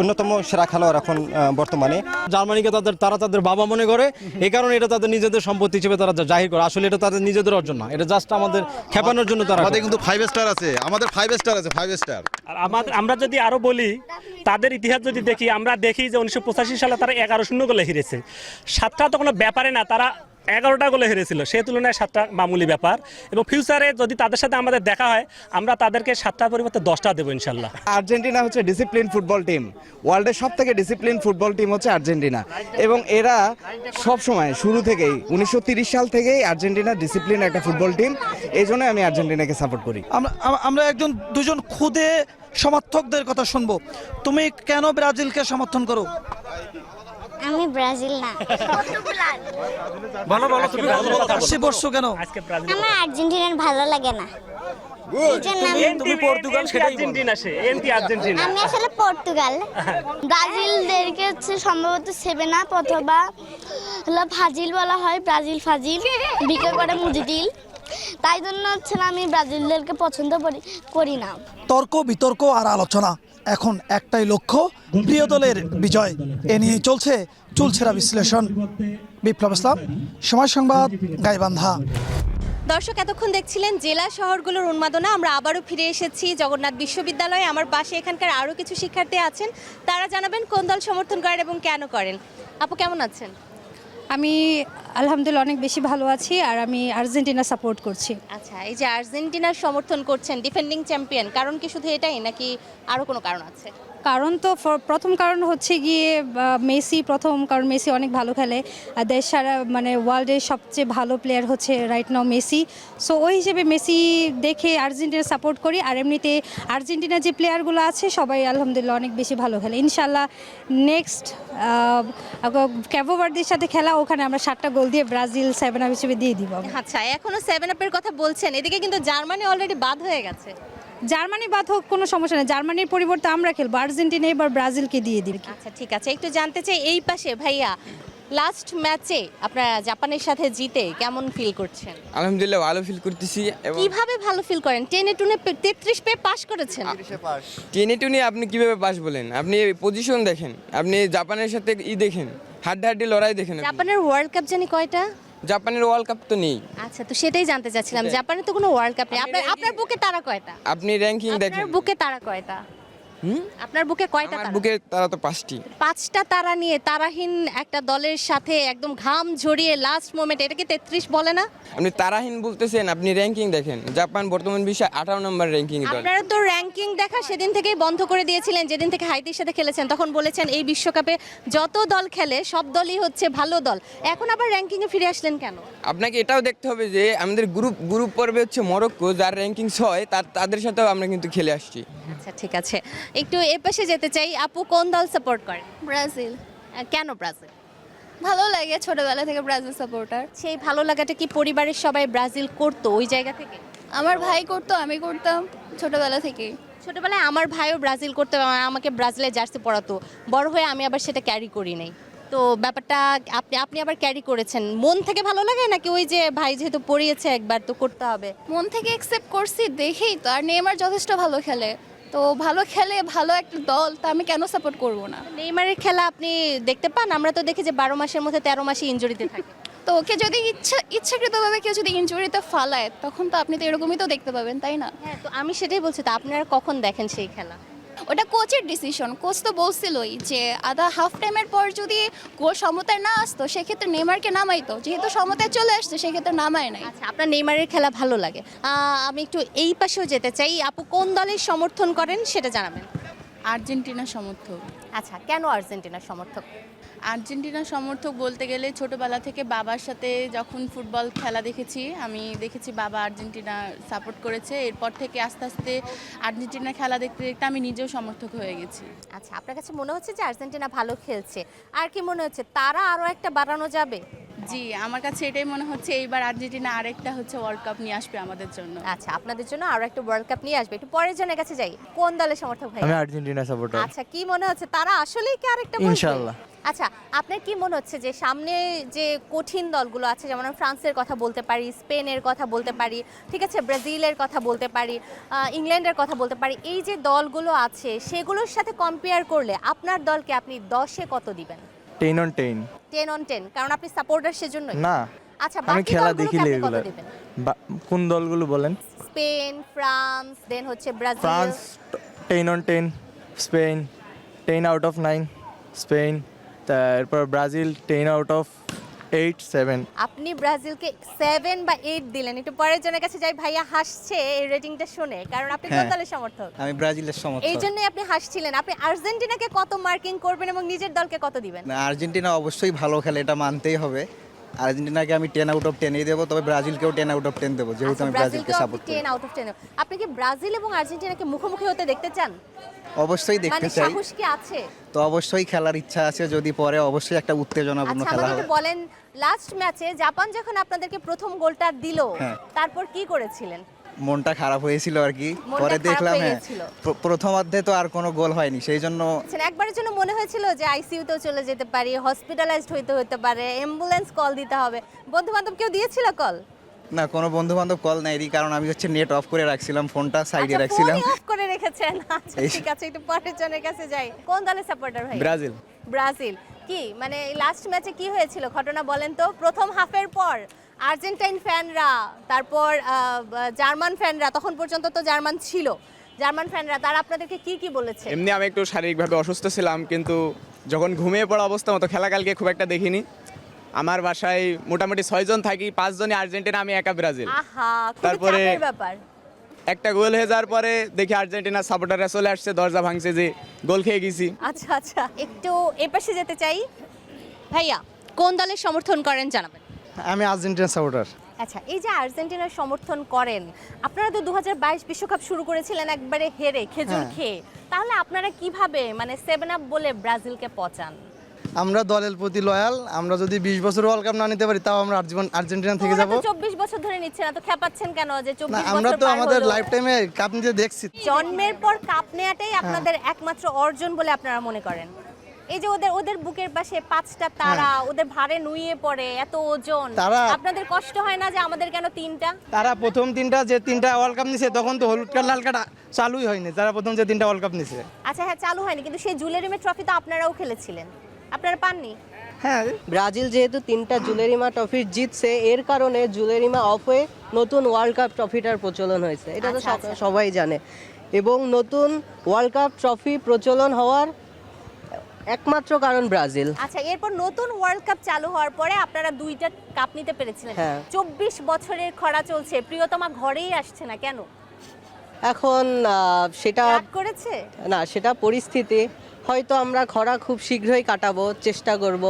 অন্যতম সেরা খেলোয়াড় এখন বর্তমানে। জার্মানিকে তারা তাদের বাবা মনে করে, এই কারণে এটা তাদের নিজেদের সম্পত্তি হিসেবে তারা জাহির করে। আসলে এটা তাদের নিজেদের অর্জন না, এটা জাস্ট আমাদের খেপানোর জন্য তারা। আমাদের কিন্তু 5 স্টার আছে, আমাদের 5 স্টার আছে, 5 স্টার। আর আমরা যদি আরো বলি, তাদের ইতিহাস যদি দেখি, আমরা দেখি যে 1985 সালে তারা 11-0 গোলে হেরেছে। 7টা তো কোনো ব্যাপারে না, তারা 11টা গোলে হেরেছিল, সেই তুলনায় 7টা মামুলি ব্যাপার। এবং ফিউচারে যদি তাদের সাথে আমাদের দেখা হয়, আমরা তাদেরকে 7টার পরিবর্তে 10টা দেবো ইনশাল্লাহ। আর্জেন্টিনা হচ্ছে ডিসিপ্লিন ফুটবল টিম, ওয়ার্ল্ডের সব থেকে ডিসিপ্লিন ফুটবল টিম হচ্ছে আর্জেন্টিনা। এবং এরা সব সময় শুরু থেকেই 1930 সাল থেকেই আর্জেন্টিনা ডিসিপ্লিন একটা ফুটবল টিম, এই জন্য আমি আর্জেন্টিনাকে সাপোর্ট করি। আমরা দুজন খুদে সমর্থকদের কথা শুনবো। তুমি কেন ব্রাজিলকে সমর্থন করো? আমি ব্রাজিল না, বলো তুমি সে বর্ষ কেন? আমার আর্জেন্টিনার ভালো লাগে না, তুমি পর্তুগাল, সেটা আর্জেন্টিনা, সে এন্টি আর্জেন্টিনা। আমি আসলে পর্তুগাল। ব্রাজিলদেরকে হচ্ছে সম্ভবত 7 আপ অথবা হলো ফাজিল বলা হয়, ব্রাজিল ফাজিল, বিক্রি করে মুজিদিল, তাই জন্য হচ্ছে আমি ব্রাজিলদেরকে পছন্দ করি না। তর্ক বিতর্ক আর আলোচনা, এখন একটাই লক্ষ্য, প্রিয় দলের বিজয়। এ নিয়ে চলছে চুলছেরা বিশ্লেষণ। বিপ্লব ইসলাম, সময় সংবাদ, গাইবান্ধা। দর্শক, এতক্ষণ দেখছিলেন জেলা শহরগুলোর উন্মাদনা। আমরা আবারও ফিরে এসেছি জগন্নাথ বিশ্ববিদ্যালয়ে। আমার পাশে এখানকার আরও কিছু শিক্ষার্থী আছেন, তারা জানাবেন কোন দল সমর্থন করেন এবং কেন করেন। আপু, কেমন আছেন? আমি আলহামদুলিল্লাহ অনেক বেশি ভালো আছি, আর আমি আর্জেন্টিনা সাপোর্ট করছি। আচ্ছা, এই যে আর্জেন্টিনার সমর্থন করছেন, ডিফেন্ডিং চ্যাম্পিয়ন, কারণ কি শুধু এটাই নাকি আরও কোনো কারণ আছে? কারণ তো প্রথম কারণ হচ্ছে গিয়ে মেসি, কারণ মেসি অনেক ভালো খেলে, দেশ সারা ওয়ার্ল্ডের সবচেয়ে ভালো প্লেয়ার হচ্ছে রাইট নাও মেসি। সো ওই হিসেবে মেসি দেখে আর্জেন্টিনা সাপোর্ট করি। আর এমনিতে আর্জেন্টিনার যে প্লেয়ারগুলো আছে সবাই আলহামদুলিল্লাহ অনেক বেশি ভালো খেলে। ইনশাল্লাহ নেক্সট ক্যাবো ভার্দের সাথে খেলা, ওখানে আমরা 7টা গোল দিয়ে ব্রাজিল 7 আপ হিসেবে দিয়ে দিব। আচ্ছা, এখনো 7 আপের কথা বলছেন, এদিকে কিন্তু জার্মানি অলরেডি বাদ হয়ে গেছে। জার্মানি বাদ হোক, কোনো সমস্যা নেই, জার্মানির পরিবর্তে আমরা খেলবো, আর্জেন্টিনা এবার ব্রাজিলকে দিয়ে দিই। আচ্ছা, ঠিক আছে। একটু জানতে চাই এই পাশে ভাইয়া, লাস্ট ম্যাচে আপনারা জাপানের সাথে জিতে কেমন ফিল করছেন? আলহামদুলিল্লাহ ভালো ফিল করতেছি। কিভাবে ভালো ফিল করেন? 10-2 33 পেয়ে পাস করেছেন। 10-2 আপনি কিভাবে পাস বলেন? আপনি পজিশন দেখেন, আপনি জাপানের সাথে দেখেন, হাড্ডাহাড্ডি লড়াই দেখেন। জাপানের ওয়ার্ল্ড কাপ জানি কয়টা? জাপানের ওয়ার্ল্ড কাপ তো নেই। আচ্ছা, তো সেটাই জানতে চাচ্ছিলাম, জাপানের তো কোনো ওয়ার্ল্ড কাপ নেই। আপনার বুকে তারা কয়টা? আপনি র্যাঙ্কিং দেখেন। আপনার বুকে তারা কয়টা? আপনার বুকে কয়টা তারা? বুকে তারা তো 5টি। 5টা তারা নিয়ে তারাহীন একটা দলের সাথে একদম ঘাম ঝরিয়ে লাস্ট মোমেন্ট, এটাকে 33 বলে না? আপনি তারাহীন বলতেছেন, আপনি র্যাঙ্কিং দেখেন। জাপান বর্তমান বিশ্বে 18 নম্বর র্যাঙ্কিং দল। আপনারা তো র্যাঙ্কিং দেখা সেদিন থেকেই বন্ধ করে দিয়েছিলেন, যেদিন থেকে হাইতির সাথে খেলেছেন। তখন বলেছেন এই বিশ্বকাপে যত দল খেলে সব দলই হচ্ছে ভালো দল। এখন আবার র্যাঙ্কিংয়ে ফিরে আসলেন কেন? আপনাকে এটাও দেখতে হবে যে আমাদের গ্রুপ পর্বে হচ্ছে মরক্কো, যার র্যাঙ্কিং 6, তাদের সাথেও আমরা কিন্তু খেলে আসছি। আচ্ছা, ঠিক আছে। একটু এ পাশে যেতে চাই। আপু, কোন দল সাপোর্ট করেন? ব্রাজিল। কেন ব্রাজিল? ভালো লাগে, ছোটবেলা থেকে ব্রাজিল সাপোর্টার। সেই ভালো লাগাটা কি পরিবারের সবাই ব্রাজিল করতো ওই জায়গা থেকে? আমার ভাই করতো, আমি করতাম ছোটবেলা থেকেই। ছোটবেলায় আমার ভাইও ব্রাজিল করতো, আমাকে ব্রাজিলের জার্সি পরাতো। বড় হয়ে আমি আবার সেটা ক্যারি করি নাই। তো ব্যাপারটা আপনি আবার ক্যারি করেছেন, মন থেকে ভালো লাগে নাকি ওই যে ভাই যেহেতু পড়িয়েছে একবার তো করতে হবে? মন থেকে অ্যাকসেপ্ট করছি দেখেই তো। আর নেইমার যথেষ্ট ভালো খেলে, তো ভালো খেলে, ভালো একটা দল, তা আমি কেন সাপোর্ট করব না? নেইমারের খেলা আপনি দেখতে পান? আমরা তো দেখি যে 12 মাসের মধ্যে 13 মাসই ইনজুরিতে থাকে। তো ওকে যদি ইচ্ছাকৃতভাবে কেউ যদি ইনজুরিতে ফালায় তখন তো আপনি তো এরকমই তো দেখতে পাবেন, তাই না? হ্যাঁ, তো আমি সেটাই বলছি, তো আপনারা কখন দেখেন সেই খেলা? ওটা কোচের ডিসিশন। কোচ তো বলছিলই যে আধা হাফ টাইমের পর যদি গোল সমতায় না আসতো সেক্ষেত্রে নেইমারকে নামাইতো, যেহেতু সমতায় চলে আসতো সেক্ষেত্রে নামায় নাই। আচ্ছা, আপনার নেইমারের খেলা ভালো লাগে। আমি একটু এই পাশেও যেতে চাই। আপু কোন দলের সমর্থন করেন সেটা জানাবেন। আর্জেন্টিনা সমর্থক। আচ্ছা, কেন আর্জেন্টিনার সমর্থক? আর্জেন্টিনা সমর্থক বলতে গেলে ছোটবেলা থেকে বাবার সাথে যখন ফুটবল খেলা দেখেছি, আমি দেখেছি বাবা আর্জেন্টিনা সাপোর্ট করেছে, এরপর থেকে আস্তে আস্তে আর্জেন্টিনা খেলা দেখতে দেখতে আমি নিজেও সমর্থক হয়ে গেছি। আচ্ছা, আপনার কাছে মনে হচ্ছে যে আর্জেন্টিনা ভালো খেলছে, আর কি মনে হচ্ছে তারা আরও একটা বাড়ানো যাবে? জি, আমার কাছে এটাই মনে হচ্ছে এইবার আর্জেন্টিনা আরেকটা ওয়ার্ল্ড কাপ নিয়ে আসবে আমাদের জন্য। আচ্ছা, আপনাদের জন্য আরো একটা ওয়ার্ল্ড কাপ নিয়ে আসবে। একটু পরের জনের কাছে যাই। কোন দলের সমর্থক ভাই? আমি আর্জেন্টিনা সাপোর্টার। আচ্ছা, কি মনে হচ্ছে তারা আসলেই কি আরেকটা বলবে? ইনশাআল্লাহ। আচ্ছা, আপনার কি মনে হচ্ছে যে সামনে যে কঠিন দলগুলো আছে, যেমন আমরা ফ্রান্সের কথা বলতে পারি, স্পেনের কথা বলতে পারি, ঠিক আছে, ব্রাজিলের কথা বলতে পারি, ইংল্যান্ডের কথা বলতে পারি, এই যে দলগুলো আছে সেগুলোর সাথে কম্পেয়ার করলে আপনার দলকে আপনি 10-এ কত দিবেন? 10 on 10। 10 on 10, কারণ আপনি সাপোর্টার সেজন্যই? না, আচ্ছা, আমি বাকি খেলা দলগুলোকে দেখি আপনি কত রেগুলার। দিবেন? কোন দলগুলো বলেন? স্পেন, ফ্রান্স, দেন হচ্ছে Brazil. France 10 on 10, Spain 10 out of 9, Spain, তারপর ব্রাজিল 10 out of 8, 7। আপনি ব্রাজিলকে 7 বা 8 দিলেন। একটু পরের জনের কাছে যাই। ভাইয়া হাসছে এই রেটিংটা শুনে, কারণ আপনি কোন দলের সমর্থক? আমি ব্রাজিলের সমর্থক। এই জন্যই আপনি হাসছিলেন। আপনি আর্জেন্টিনাকে কত মার্কিং করবেন এবং নিজের দলকে কত দিবেন? আর্জেন্টিনা অবশ্যই ভালো খেলে, এটা মানতেই হবে। আর্জেন্টিনাকে আমি 10 out of 10 দেবো, তবে ব্রাজিলকেও 10 out of 10 দেবো, যেহেতু আমি ব্রাজিলকে সাপোর্ট করি। 10 out of 10। আপনি কি ব্রাজিল এবং আর্জেন্টিনাকে মুখোমুখি হতে দেখতে চান? অবশ্যই দেখতে মানে চাই। সাহস কি আছে? তো অবশ্যই খেলার ইচ্ছা আছে, যদি পরে অবশ্যই একটা উত্তেজনাপূর্ণ আচ্ছা, খেলা আমাকে হবে। একটু বলেন, লাস্ট ম্যাচে জাপান যখন আপনাদেরকে প্রথম গোলটা দিল, হ্যাঁ। তারপর কি করেছিলেন? মনটা খারাপ হয়েছিল আর কি। মনটা পরে খারাপ দেখলাম হয়ে হ্যাঁ গেছিল। প্রথমার্ধে তো আর কোনো গোল হয়নি, সেই জন্য একবারের জন্য মনে হয়েছিল যে আইসিইউতেও চলে যেতে পারি, হসপিটালাইজড হতে পারে, অ্যাম্বুলেন্স কল দিতে হবে। বন্ধু বান্ধব কেউ দিয়েছিল কল? না, কোনো বন্ধু বান্ধব কল নেয়নি, কারণ আমি নেট অফ করে রাখছিলাম, ফোনটা সাইডে আচ্ছা, রাখছিলাম। ফোনই অফ করে রেখেছেন। আচ্ছা, ঠিক আছে, একটু পরের জনের কাছে যাই। কোন দলের সাপোর্টার ভাই? ব্রাজিল। ব্রাজিল। কি মানে লাস্ট ম্যাচে কি হয়েছিল ঘটনা বলেন তো? প্রথম হাফের পর আর্জেন্টাইন ফ্যানরা, তারপর জার্মান ফ্যানরা, তখন পর্যন্ত তো জার্মান ছিল, জার্মান ফ্যানরা তারা আপনাদেরকে কি কি বলেছে? এমনি আমি একটু শারীরিকভাবে অসুস্থ ছিলাম, কিন্তু যখন ঘুমিয়ে পড়া অবস্থা মতো খেলা কালকে খুব একটা দেখিনি। আমার বাসায় মোটামুটি 6 জন থাকি, 5 জনই আর্জেন্টিনা, আমি একা ব্রাজিল। আহা, খুব তারপরে চাপের ব্যাপার। একটা গোল হয়ে যাওয়ার পরে দেখি আর্জেন্টিনার সাপোর্টাররা চলে আসছে, দরজা ভাঙছে যে গোল খেয়ে গেছি। আচ্ছা আচ্ছা, একটু এ পাশে যেতে চাই। ভাইয়া কোন দলের সমর্থন করেন জানাবেন। আমি আর্জেন্টিনা সাপোর্টার। আচ্ছা, এই যে আর্জেন্টিনার সমর্থন করেন, আপনারা তো 2022 বিশ্বকাপ শুরু করেছিলেন একবারে হেরে, খেজুর খেয়ে, তাহলে আপনারা কিভাবে মানে 7 আপ বলে ব্রাজিলকে পচান? আমরা দলের প্রতি লয়াল, আমরা যদি 20 বছর ওয়ার্ল্ড কাপ না নিতে পারি তাও আমরা আর্জেন্টিনা থেকে যাব। 24 বছর ধরে নিচ্ছে না তো খেপাচ্ছেন কেন যে 24 বছর? আমরা তো আমাদের লাইফ টাইমে কাপ নিতে দেখছি। জন্মের পর কাপ নেওয়াটাই আপনাদের একমাত্র অর্জন বলে আপনারা মনে করেন? এই যে ওদের বুকের পাশে 5টা তারা, ওদের ভারে নুয়ে পড়ে, এত ওজন, আপনাদের কষ্ট হয় না যে আমাদের কেন 3টা? তারা প্রথম 3টা যে 3টা ওয়ার্ল্ড কাপ নিছে তখন তো হলুদ কার্ড লাল কার্ড চালুই হয়নি, যারা প্রথম যে 3টা ওয়ার্ল্ড কাপ নিছে। আচ্ছা হ্যাঁ, চালু হয়নি, কিন্তু সেই জুলেরিমে ট্রফি তো আপনারাও খেলেছিলেন, আপনারা পাননি? হ্যাঁ, ব্রাজিল যেহেতু 3টা জুলেরিমা ট্রফি জিতছে, এর কারণে জুলেরিমা অফ হয়ে নতুন ওয়ার্ল্ড কাপ ট্রফিটার প্রচলন হয়েছে, এটা তো সবাই জানে। এবং নতুন ওয়ার্ল্ড কাপ ট্রফি প্রচলন হওয়ার একমাত্র কারণ ব্রাজিল। আচ্ছা, এরপর নতুন ওয়ার্ল্ড কাপ চালু হওয়ার পরে আপনারা 2টা কাপ নিতে পেরেছিলেন। 24 বছরের খরা চলছে, প্রিয়তমা ঘরেই আসছে না কেন? এখন সেটা করেছে না, সেটা পরিস্থিতি। হয়তো আমরা খরা খুব শীঘ্রই কাটাবো, চেষ্টা করব,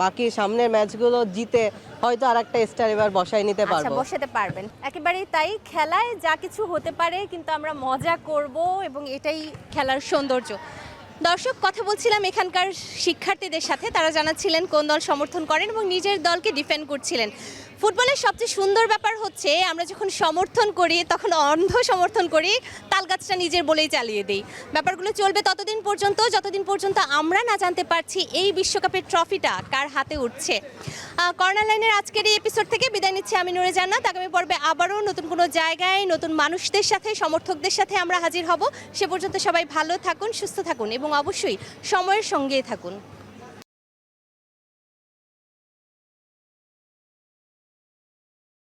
বাকি সামনের ম্যাচগুলো জিতে হয়তো আরেকটা স্টার এবার বসাই নিতে আচ্ছা, পারবো। বসাতে পারবেন, একেবারেই তাই। খেলায় যা কিছু হতে পারে, কিন্তু আমরা মজা করব এবং এটাই খেলার সৌন্দর্য। দর্শক, কথা বলছিলাম এখানকার শিক্ষার্থীদের সাথে, তারা জানাচ্ছিলেন কোন দল সমর্থন করেন এবং নিজের দলকে ডিফেন্ড করছিলেন। ফুটবলের সবচেয়ে সুন্দর ব্যাপার হচ্ছে আমরা যখন সমর্থন করি তখন অন্ধ সমর্থন করি, তালগাছটা নিজের বলেই চালিয়ে দিই। ব্যাপারগুলো চলবে ততদিন পর্যন্ত যতদিন পর্যন্ত আমরা না জানতে পারছি এই বিশ্বকাপের ট্রফিটা কার হাতে উঠছে। কর্নার লাইনের আজকের এই এপিসোড থেকে বিদায় নিচ্ছি আমি নূরে জান্নাত। আগামী পর্বে আবারও নতুন কোনো জায়গায় নতুন মানুষদের সাথে, সমর্থকদের সাথে আমরা হাজির হব। সে পর্যন্ত সবাই ভালো থাকুন, সুস্থ থাকুন এবং অবশ্যই সময়ের সঙ্গেই থাকুন।